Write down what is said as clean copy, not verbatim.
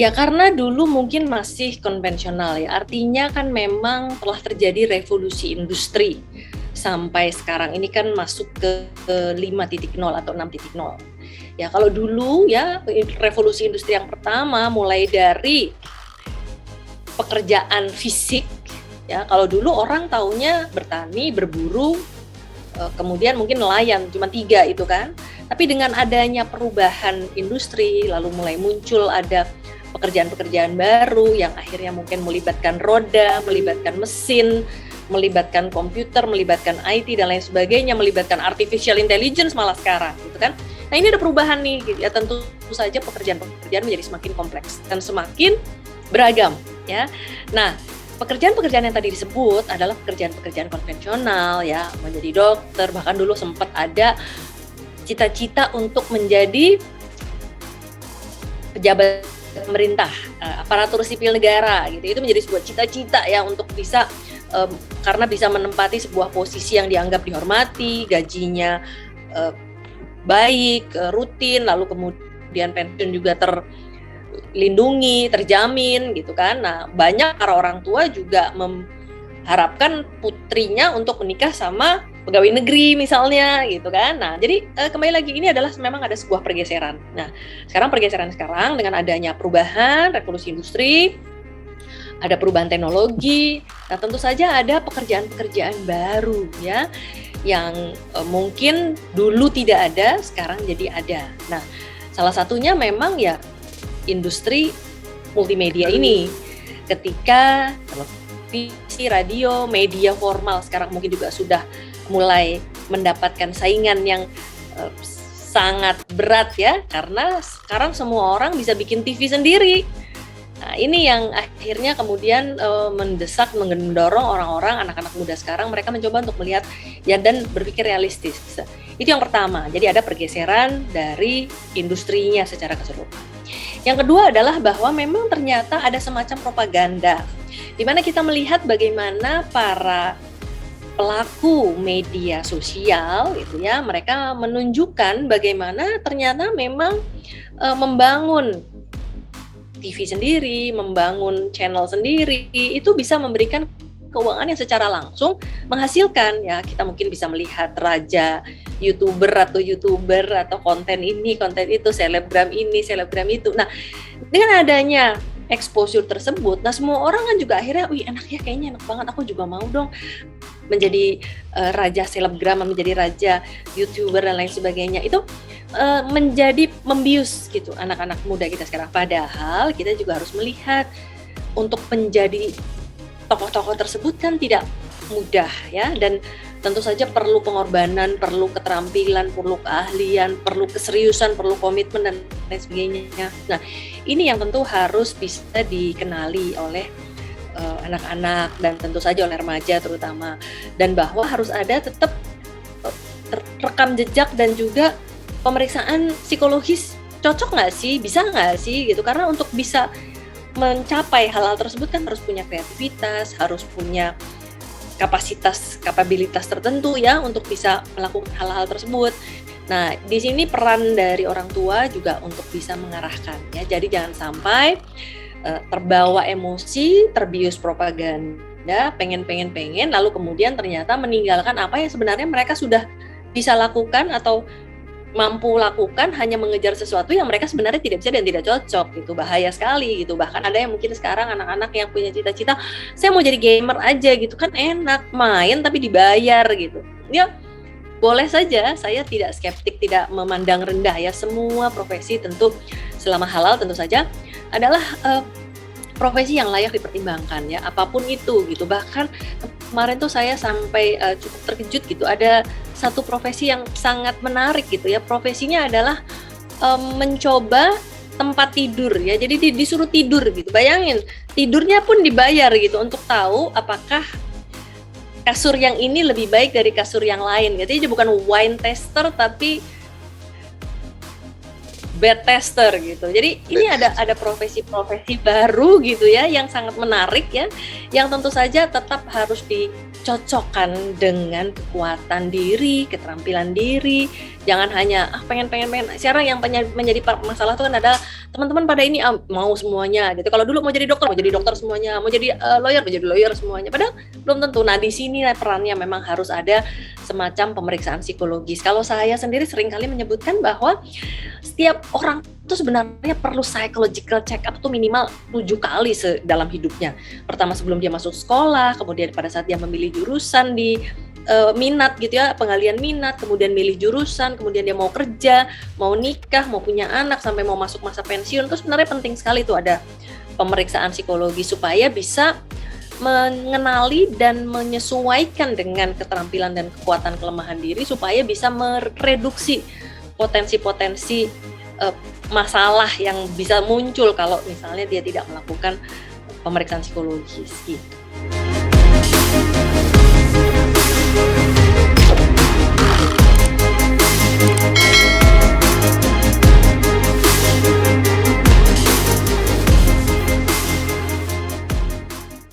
Ya karena dulu mungkin masih konvensional ya, artinya kan memang telah terjadi revolusi industri sampai sekarang ini kan masuk ke 5.0 atau 6.0. Ya kalau dulu ya revolusi industri yang pertama mulai dari pekerjaan fisik ya, kalau dulu orang taunya bertani, berburu, kemudian mungkin nelayan, cuma 3 itu kan. Tapi dengan adanya perubahan industri, lalu mulai muncul ada pekerjaan-pekerjaan baru yang akhirnya mungkin melibatkan roda, melibatkan mesin, melibatkan komputer, melibatkan IT dan lain sebagainya, melibatkan artificial intelligence malah sekarang, gitu kan. Nah ini ada perubahan nih, gitu ya. Tentu saja pekerjaan-pekerjaan menjadi semakin kompleks dan semakin beragam, ya. Nah, pekerjaan-pekerjaan yang tadi disebut adalah pekerjaan-pekerjaan konvensional, ya, menjadi dokter, bahkan dulu sempat ada cita-cita untuk menjadi pejabat pemerintah, aparatur sipil negara gitu. Itu menjadi sebuah cita-cita ya untuk bisa karena bisa menempati sebuah posisi yang dianggap dihormati, gajinya baik, rutin, lalu kemudian pensiun juga terlindungi, terjamin gitu kan. Nah, banyak para orang tua juga mengharapkan putrinya untuk menikah sama pegawai negeri misalnya gitu kan. Nah, jadi kembali lagi ini adalah memang ada sebuah pergeseran. Nah, sekarang pergeseran dengan adanya perubahan, revolusi industri, ada perubahan teknologi. Nah, tentu saja ada pekerjaan-pekerjaan baru ya yang mungkin dulu tidak ada, sekarang jadi ada. Nah, salah satunya memang ya industri multimedia ini. Ketika televisi, radio, media formal sekarang mungkin juga sudah mulai mendapatkan saingan yang sangat berat ya, karena sekarang semua orang bisa bikin TV sendiri. Nah, ini yang akhirnya kemudian mendesak, mendorong orang-orang, anak-anak muda sekarang, mereka mencoba untuk melihat ya dan berpikir realistis. Itu yang pertama, jadi ada pergeseran dari industrinya secara keseluruhan. Yang kedua adalah bahwa memang ternyata ada semacam propaganda, di mana kita melihat bagaimana para pelaku media sosial itu ya, mereka menunjukkan bagaimana ternyata memang membangun TV sendiri, membangun channel sendiri itu bisa memberikan keuangan yang secara langsung menghasilkan ya. Kita mungkin bisa melihat raja YouTuber atau konten ini, konten itu, selebgram ini, selebgram itu. Nah, dengan adanya exposure tersebut, nah semua orang kan juga akhirnya, wih enak ya, kayaknya enak banget, aku juga mau dong menjadi raja selebgram, menjadi raja YouTuber dan lain sebagainya. Itu menjadi membius gitu anak-anak muda kita sekarang. Padahal kita juga harus melihat untuk menjadi tokoh-tokoh tersebut kan tidak mudah ya, dan tentu saja perlu pengorbanan, perlu keterampilan, perlu keahlian, perlu keseriusan, perlu komitmen dan lain sebagainya. Nah, ini yang tentu harus bisa dikenali oleh anak-anak dan tentu saja oleh remaja terutama, dan bahwa harus ada tetap rekam jejak dan juga pemeriksaan psikologis, cocok nggak sih, bisa nggak sih gitu, karena untuk bisa mencapai hal-hal tersebut kan harus punya kreativitas, harus punya kapabilitas tertentu ya untuk bisa melakukan hal-hal tersebut. Nah, di sini peran dari orang tua juga untuk bisa mengarahkan ya, jadi jangan sampai terbawa emosi, terbius propaganda, pengen, lalu kemudian ternyata meninggalkan apa yang sebenarnya mereka sudah bisa lakukan atau mampu lakukan, hanya mengejar sesuatu yang mereka sebenarnya tidak bisa dan tidak cocok gitu. Bahaya sekali gitu. Bahkan ada yang mungkin sekarang anak-anak yang punya cita-cita, saya mau jadi gamer aja gitu kan, enak main tapi dibayar gitu ya. Boleh saja, saya tidak skeptik, tidak memandang rendah ya, semua profesi tentu selama halal tentu saja adalah profesi yang layak dipertimbangkan ya, apapun itu gitu. Bahkan kemarin tuh saya sampai cukup terkejut gitu, ada satu profesi yang sangat menarik gitu ya. Profesinya adalah mencoba tempat tidur ya, jadi disuruh tidur gitu. Bayangin, tidurnya pun dibayar gitu untuk tahu apakah kasur yang ini lebih baik dari kasur yang lain. Jadi bukan wine tester tapi bed tester gitu. Jadi ini ada profesi-profesi baru gitu ya yang sangat menarik ya, yang tentu saja tetap harus cocokkan dengan kekuatan diri, keterampilan diri. Jangan hanya pengen. Sekarang yang menjadi masalah itu kan adalah teman-teman pada ini mau semuanya gitu. Kalau dulu mau jadi dokter semuanya, mau jadi lawyer semuanya. Padahal belum tentu. Nah, di sini perannya memang harus ada semacam pemeriksaan psikologis. Kalau saya sendiri seringkali menyebutkan bahwa setiap orang itu sebenarnya perlu psychological check up tuh minimal 7 kali dalam hidupnya. Pertama sebelum dia masuk sekolah, kemudian pada saat dia memilih jurusan di minat gitu ya, pengalian minat, kemudian milih jurusan, kemudian dia mau kerja, mau nikah, mau punya anak, sampai mau masuk masa pensiun. Itu sebenarnya penting sekali tuh ada pemeriksaan psikologi supaya bisa mengenali dan menyesuaikan dengan keterampilan dan kekuatan kelemahan diri supaya bisa mereduksi potensi-potensi masalah yang bisa muncul kalau misalnya dia tidak melakukan pemeriksaan psikologis gitu.